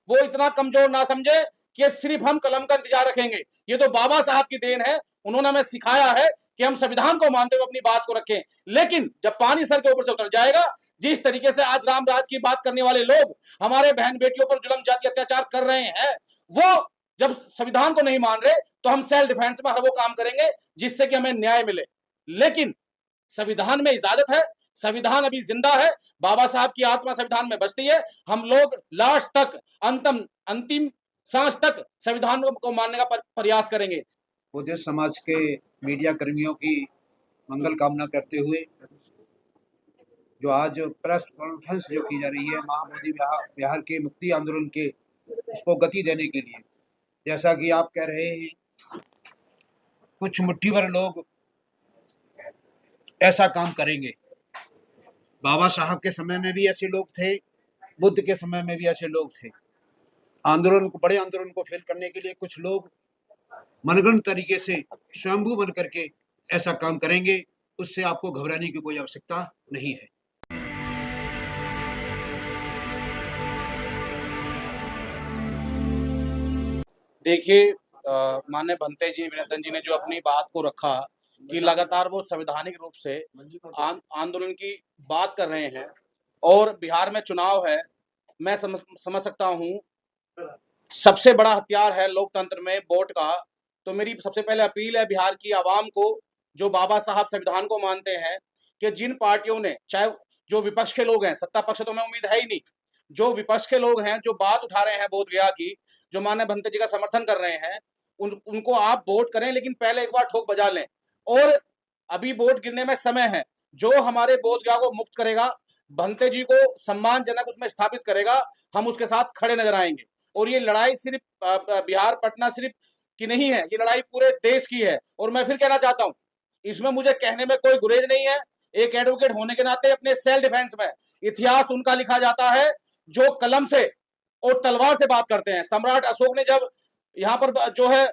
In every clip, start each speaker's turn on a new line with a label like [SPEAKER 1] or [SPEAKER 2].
[SPEAKER 1] वो इतना कमजोर ना समझे कि सिर्फ हम कलम का इंतजार रखेंगे। ये तो बाबा साहब की देन है, उन्होंने हमें सिखाया है कि हम संविधान को मानते हुए अपनी बात को रखें। लेकिन जब पानी सर के ऊपर से उतर जाएगा, जिस तरीके से आज राम राज की बात करने वाले लोग हमारे बहन बेटियों पर जुल्म जाति अत्याचार कर रहे हैं, वो जब संविधान को नहीं मान रहे, तो हम सेल्फ डिफेंस में हर वो काम करेंगे जिससे कि हमें न्याय मिले। लेकिन संविधान में इजाजत है, संविधान अभी जिंदा है, बाबा साहब की आत्मा संविधान में बसती है। हम लोग लास्ट तक, अंतिम सांस तक संविधान को मानने का प्रयास करेंगे।
[SPEAKER 2] बहुजन समाज के मीडिया कर्मियों की मंगल कामना करते हुए जो आज प्रेस कॉन्फ्रेंस जो की जा रही है महाबोधि विहार के मुक्ति आंदोलन के उसको गति देने के लिए, जैसा कि आप कह रहे हैं, कुछ मुट्ठी भर लोग ऐसा काम करेंगे। बाबा साहब के समय में भी ऐसे लोग थे, बुद्ध के समय में भी ऐसे लोग थे। बड़े आंदोलन को फेल करने के लिए कुछ लोग मनगढ़ंत तरीके से स्वयंभू बन करके ऐसा काम करेंगे। उससे आपको घबराने की कोई आवश्यकता नहीं है।
[SPEAKER 1] देखिए, माननीय भंते जी, विनोदन जी ने जो अपनी बात को रखा कि लगातार वो संवैधानिक रूप से आंदोलन की बात कर रहे हैं और बिहार में चुनाव है, मैं समझ सकता हूँ। सबसे बड़ा हथियार है लोकतंत्र में वोट का। तो मेरी सबसे पहले अपील है बिहार की आवाम को, जो बाबा साहब संविधान को मानते हैं, कि जिन पार्टियों ने, चाहे जो विपक्ष के लोग हैं, सत्ता पक्ष तो मैं उम्मीद है ही नहीं, जो विपक्ष के लोग हैं जो बात उठा रहे हैं बोध गया की, जो माननीय भंते जी का समर्थन कर रहे हैं, उनको आप वोट करें, लेकिन पहले एक बार ठोक बजा लें। और अभी वोट गिरने में समय है। जो हमारे बोध गया को मुक्त करेगा, भंते जी को सम्मानजनक उसमें स्थापित करेगा, हम उसके साथ खड़े नजर आएंगे। और ये लड़ाई सिर्फ बिहार पटना सिर्फ की नहीं है, ये लड़ाई पूरे देश की है। और मैं फिर कहना चाहता हूं, इसमें मुझे कहने में कोई गुरेज नहीं है। एक एडवोकेट होने के नाते अपने सेल्फ डिफेंस में इतिहास उनका लिखा जाता है जो कलम से और तलवार से बात करते हैं। सम्राट अशोक ने जब यहाँ पर जो है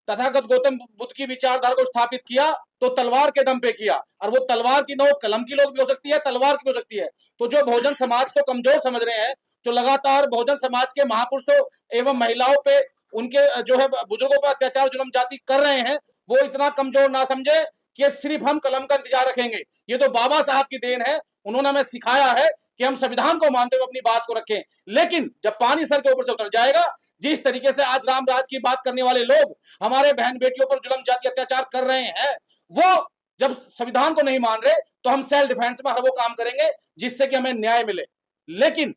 [SPEAKER 1] तथागत गौतम बुद्ध की विचारधारा को स्थापित किया, तो तलवार के दम पे किया। और वो तलवार की नोक कलम की लोग भी हो सकती है, तलवार की हो सकती है। तो जो बहुजन समाज को कमजोर समझ रहे हैं, जो लगातार बहुजन समाज के महापुरुषों एवं महिलाओं पे, उनके जो है बुजुर्गों पर अत्याचार जुल्म जाति कर रहे हैं, वो इतना कमजोर ना समझे कि सिर्फ हम कलम का इंतजार रखेंगे। ये तो बाबा साहब की देन है, उन्होंने हमें सिखाया है कि हम संविधान को मानते हुए अपनी बात को रखें। लेकिन जब पानी सर के ऊपर से उतर जाएगा, जिस तरीके से आज राम राज की बात करने वाले लोग हमारे बहन बेटियों पर जुल्म जाति अत्याचार कर रहे हैं, वो जब संविधान को नहीं मान रहे, तो हम सेल्फ डिफेंस में हर वो काम करेंगे जिससे कि हमें न्याय मिले। लेकिन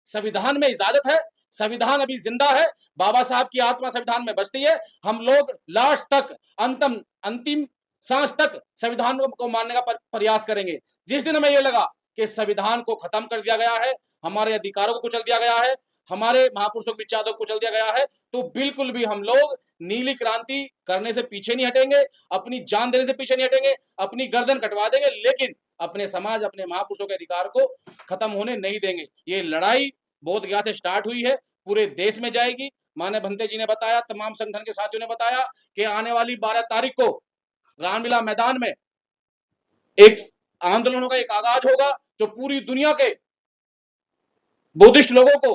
[SPEAKER 1] संविधान में इजाजत है, संविधान अभी जिंदा है, बाबा साहब की आत्मा संविधान में बसती है। हम लोग लास्ट तक, अंतिम सांस तक संविधान को मानने का प्रयास करेंगे। जिस दिन हमें यह लगा कि संविधान को खत्म कर दिया गया है, हमारे अधिकारों को कुचल दिया गया है, हमारे महापुरुषों के विचारों को कुचल दिया गया है, तो बिल्कुल भी हम लोग नीली क्रांति करने से पीछे नहीं हटेंगे, अपनी जान देने से पीछे नहीं हटेंगे, अपनी गर्दन कटवा देंगे, लेकिन अपने समाज, अपने महापुरुषों के अधिकार को खत्म होने नहीं देंगे। ये लड़ाई बोध गया से स्टार्ट हुई है, पूरे देश में जाएगी। माननीय भंते जी ने बताया, तमाम संगठन के साथियों ने बताया कि आने वाली 12 तारीख को रामलीला मैदान में एक आंदोलनों का एक आगाज होगा, जो पूरी दुनिया के बुद्धिस्ट लोगों को,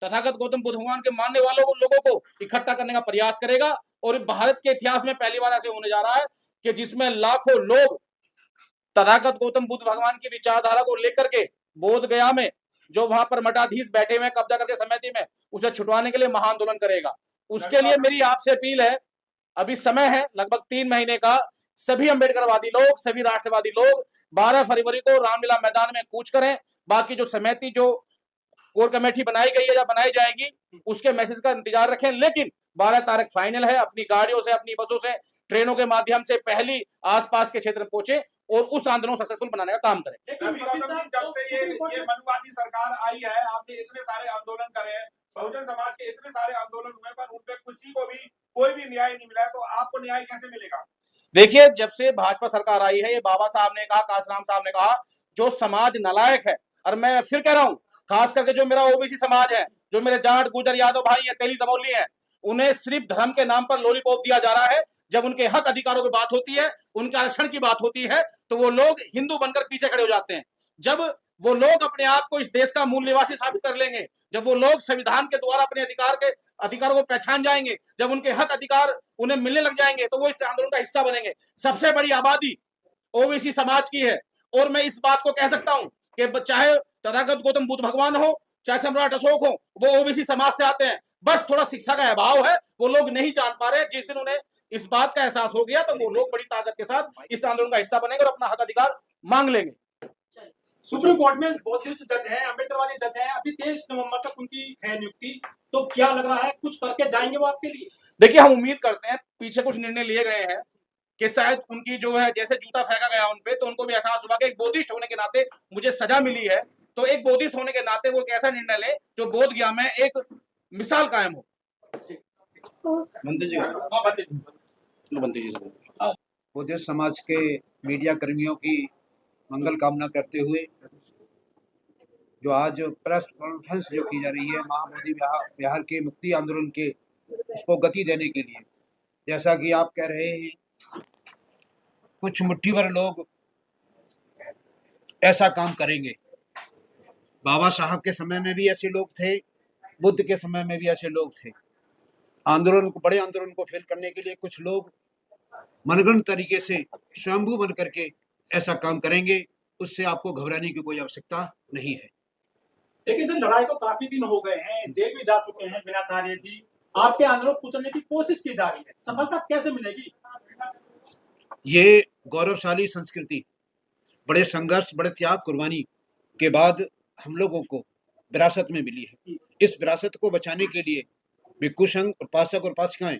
[SPEAKER 1] तथागत गौतम बुद्ध भगवान के मानने वालों लोगों को इकट्ठा करने का प्रयास करेगा। और भारत के इतिहास में पहली बार ऐसे होने जा रहा है कि जिसमें लाखों लोग तथागत गौतम बुद्ध भगवान की विचारधारा को लेकर के बोध गया में, जो वहां पर मठाधीश बैठे हुए कब्जा करके समिति में, उसे छुटवाने के लिए महाआंदोलन करेगा। उसके लिए मेरी आपसे अपील है, अभी समय है लगभग 3 महीने का, सभी अम्बेडकरवादी लोग, सभी राष्ट्रवादी लोग 12 फरवरी को रामलीला मैदान में कूच करें। बाकी जो समिति, जो कोर कमेटी बनाई गई है या बनाई जाएगी, उसके मैसेज का इंतजार रखें। लेकिन 12 तारीख फाइनल है। अपनी गाड़ियों से, अपनी बसों से, ट्रेनों के माध्यम से पहली आसपास के क्षेत्र में पहुंचे और उस आंदोलन को सक्सेसफुल बनाने का काम करें।
[SPEAKER 3] जब से ये मनुवादी सरकार आई है, आपने इतने सारे आंदोलन करे हैं, बहुजन समाज के इतने सारे आंदोलन हुए, पर उन पे किसी को भी कोई भी न्याय नहीं मिला है, तो आपको न्याय कैसे मिलेगा?
[SPEAKER 1] देखिए, जब से भाजपा सरकार आई है, ये बाबा साहब ने कहा, काशीराम साहब ने कहा, जो समाज नालायक है, और मैं फिर कह रहा हूं, खास करके जो मेरा ओबीसी समाज है, जो मेरे जाट, गुजर, यादव भाई है, तेली दमोली है, उन्हें सिर्फ धर्म के नाम पर लॉलीपॉप दिया जा रहा है। जब उनके हक अधिकारों की बात होती है, उनके आरक्षण की बात होती है, तो वो लोग हिंदू बनकर पीछे खड़े हो जाते हैं। जब वो लोग अपने आप को इस देश का मूल निवासी साबित कर लेंगे जब वो लोग संविधान के द्वारा अपने अधिकारों को पहचान जाएंगे, जब उनके हक अधिकार उन्हें मिलने लग जाएंगे तो वो इस आंदोलन का हिस्सा बनेंगे। सबसे बड़ी आबादी ओबीसी समाज की है और मैं इस बात को कह सकता हूं कि चाहे तथागत गौतम बुद्ध भगवान हो, चाहे सम्राट अशोक हो, वो ओबीसी समाज से आते हैं। बस थोड़ा शिक्षा का अभाव है, वो लोग नहीं जान पा रहे। जिस दिन उन्हें इस बात का एहसास हो गया तो वो लोग बड़ी ताकत के साथ इस आंदोलन का हिस्सा बनेंगे और अपना हक अधिकार मांग लेंगे।
[SPEAKER 4] सुप्रीम कोर्ट में बौद्धिस्ट जज हैं, अम्बेडकरवादी जज हैं, अभी 23 नवंबर तक उनकी है नियुक्ति, तो क्या लग रहा है कुछ करके जाएंगे वो आपके लिए?
[SPEAKER 1] देखिए, हम उम्मीद करते हैं, पीछे कुछ निर्णय लिए गए हैं कि शायद उनकी जो है, जैसे जूता फेंका गया उन पे, तो उनको भी एहसास हुआ कि एक बौद्धिस्ट होने के नाते मुझे सजा मिली है, तो एक बौद्धिस्ट होने के नाते वो एक ऐसा निर्णय ले जो बोध गया में एक मिसाल कायम हो।
[SPEAKER 2] बुद्धिस्ट समाज के मीडिया कर्मियों की मंगल कामना करते हुए जो आज प्रेस कॉन्फ्रेंस जो की जा रही है महाबोधि विहार के मुक्ति आंदोलन के उसको गति देने के लिए, जैसा कि आप कह रहे हैं, कुछ मुट्ठी भर लोग ऐसा काम करेंगे। बाबा साहब के समय में भी ऐसे लोग थे, बुद्ध के समय में भी ऐसे लोग थे। बड़े आंदोलन को फेल करने के लिए कुछ लोग मनगढ़ंत तरीके से स्वयंभू बन करके ऐसा काम करेंगे। उससे आपको घबराने की कोई आवश्यकता नहीं है।
[SPEAKER 4] लेकिन सर, लड़ाई को काफी दिन हो गए हैं, जेल भी जा चुके हैं मीनाचार्य जी, आपके आंदोलन को कुचलने की कोशिश की जा रही है, सफलता कैसे मिलेगी?
[SPEAKER 2] ये गौरवशाली संस्कृति बड़े संघर्ष, बड़े त्याग, कुर्बानी के बाद हम लोगों को विरासत में मिली है। इस विरासत को बचाने के लिए भिक्षु संघ, उपासक और उपासिकाएं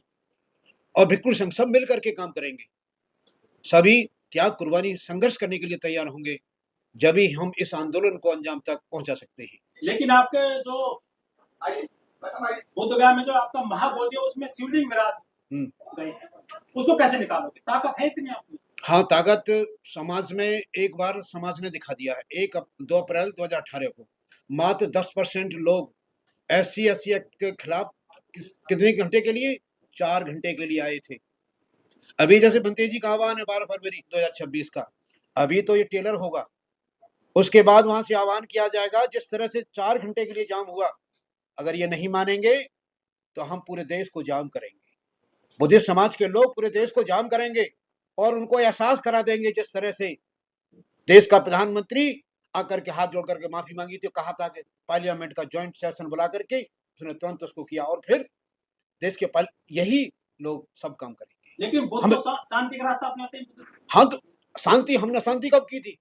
[SPEAKER 2] और भिक्षु संघ सब मिलकर के काम करेंगे। सभी त्याग, कुर्बानी, संघर्ष करने के लिए तैयार होंगे, जब ही हम इस आंदोलन को अंजाम तक पहुंचा सकते हैं।
[SPEAKER 4] लेकिन आपके जो बोधगया में जो आपका महाबोधि है उसमें शिवलिंग विराज गए हैं, उसको कैसे निकालोगे? ताकत है इतनी आपकी?
[SPEAKER 2] हाँ, ताकत समाज में एक बार समाज ने दिखा दिया है। 2 अप्रैल 2018 को मात्र 10% लोग SC एक्ट के खिलाफ कितने घंटे के लिए? 4 घंटे के लिए आए थे। अभी जैसे बंते जी का आह्वान है 12 फरवरी 2026 का, अभी तो ये टेलर होगा, उसके बाद वहां से आह्वान किया जाएगा। जिस तरह से 4 घंटे के लिए जाम हुआ, अगर ये नहीं मानेंगे तो हम पूरे देश को जाम करेंगे। बुद्धिस्ट समाज के लोग पूरे देश को जाम करेंगे और उनको एहसास करा देंगे। जिस तरह से देश का प्रधानमंत्री आकर के हाथ जोड़ करके माफी मांगी थी, कहा था कि पार्लियामेंट का ज्वाइंट सेशन बुला करके उसने तुरंत उसको किया, और फिर देश के यही लोग सब काम करेंगे।
[SPEAKER 4] लेकिन बुद्ध तो शांति का रास्ता अपनाते हैं।
[SPEAKER 2] हाँ, तो शांति, हमने शांति कब की थी?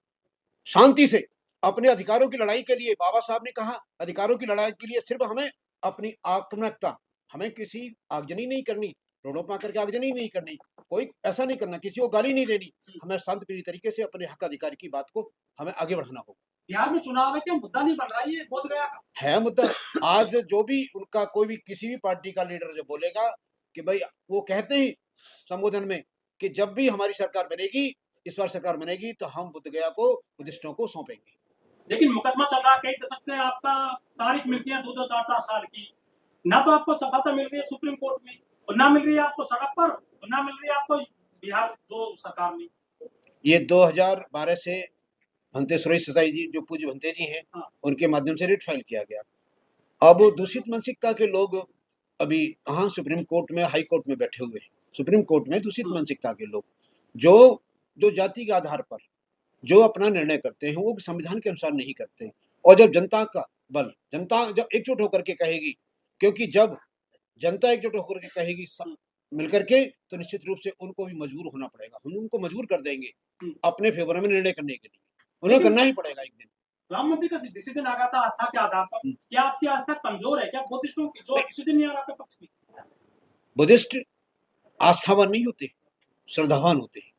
[SPEAKER 2] शांति से अपने अधिकारों की लड़ाई के लिए। बाबा साहब ने कहा, अधिकारों की लड़ाई के लिए सिर्फ हमें अपनी आक्रामकता, हमें किसी आगजनी नहीं करनी, रोडों पर आकर के आगजनी नहीं करनी, कोई ऐसा नहीं करना, किसी को गाली नहीं देनी। हमें शांतिप्रिय तरीके से अपने हक अधिकार की बात को हमें आगे बढ़ाना होगा।
[SPEAKER 4] बिहार में चुनाव है, क्या मुद्दा नहीं बन रहा है ये बोधगया का?
[SPEAKER 2] है मुद्दा। आज जो भी उनका कोई भी किसी भी पार्टी का लीडर जो बोलेगा कि भाई, वो कहते ही संबोधन में कि जब भी हमारी सरकार बनेगी, इस बार सरकार बनेगी, तो हम बोधगया को बुद्धिस्टों को सौंपेंगे।
[SPEAKER 4] लेकिन मुकदमा चल रहा है कई दशक से, आपका तारीख मिलती है 2-2, 4-4 साल की, ना तो आपको सफलता मिल रही है सुप्रीम कोर्ट में, और ना मिल रही है आपको सड़क पर, और ना मिल रही है आपको बिहार जो सरकार में।
[SPEAKER 2] ये 2012 से भंते सुरेश ससाई जी, जो पूज्य भंते जी हैं, उनके माध्यम से रिट फाइल किया गया। अब दूषित मानसिकता के लोग अभी कहाँ सुप्रीम कोर्ट में, हाई कोर्ट में बैठे हुए हैं। सुप्रीम कोर्ट में दूषित मानसिकता के लोग जो जाति के आधार पर जो अपना निर्णय करते हैं, वो संविधान के अनुसार नहीं करते। और जब जनता का बल, जनता जब एकजुट होकर के कहेगी, क्योंकि जब जनता एकजुट होकर के कहेगी मिलकर के, तो निश्चित रूप से उनको भी मजबूर होना पड़ेगा। हम उनको मजबूर कर देंगे अपने फेवर में निर्णय करने के लिए, उन्हें करना ही पड़ेगा एक दिन।
[SPEAKER 4] राम मंदिर का डिसीजन आ गया था आस्था के आधार पर, क्या आपकी आस्था कमजोर है? क्या बुद्धिस्टों की जो डिसीजन नहीं आ रहा आपके पक्ष में?
[SPEAKER 2] बुद्धिस्ट आस्थावान नहीं होते, श्रद्धावान होते हैं,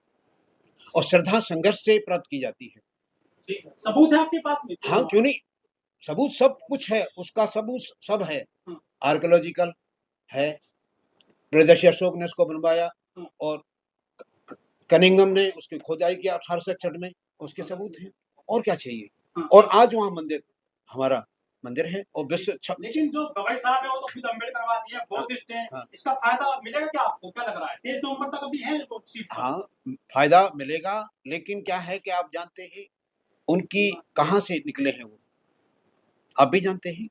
[SPEAKER 2] और श्रद्धा संघर्ष से प्राप्त की जाती है।
[SPEAKER 4] ठीक है, सबूत है आपके पास में?
[SPEAKER 2] हाँ, क्यों नहीं, सबूत सब कुछ है, उसका सबूत सब है। आर्कियोलॉजिकल है, प्रियदर्शी अशोक ने उसको बनवाया, और कनिंगम ने उसकी खोदाई किया 1861 में, उसके सबूत हैं। और क्या चाहिए? और आज वहाँ मंदिर, हमारा मंदिर है, और विश्व।
[SPEAKER 4] लेकिन जो गवाई साहब है वो तो खुद अम्बेडकरवादी है, बौद्धिस्ट है, इसका फायदा मिलेगा क्या आपको? क्या लग रहा है 23 नवंबर तक अभी है तो सीट?
[SPEAKER 2] हाँ, फायदा मिलेगा, लेकिन क्या है कि आप जानते हैं उनकी कहाँ से निकले हैं वो, आप भी जानते हैं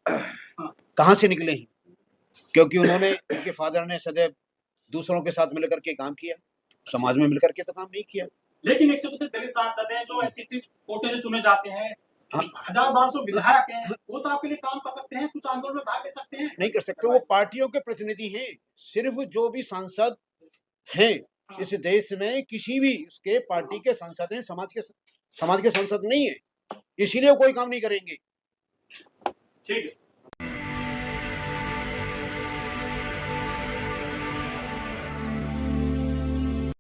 [SPEAKER 2] कहाँ से निकले हैं, क्योंकि उन्होंने, उनके फादर ने सदैव दूसरों के साथ मिलकर के काम किया, समाज में मिलकर के तो काम नहीं किया।
[SPEAKER 4] लेकिन 132 दलित सांसद हैं जो एससी कोटे से चुने जाते हैं,
[SPEAKER 2] हाँ।
[SPEAKER 4] 1200 विधायक हैं, वो तो आपके लिए काम कर सकते हैं, कुछ आंदोलन में भाग ले सकते हैं।
[SPEAKER 2] नहीं कर सकते, वो पार्टियों के प्रतिनिधि हैं। सिर्फ जो भी सांसद हैं इस देश में, किसी भी उसके पार्टी के सांसद हैं, समाज के सांसद नहीं है, इसीलिए वो कोई काम नहीं करेंगे।
[SPEAKER 4] ठीक है।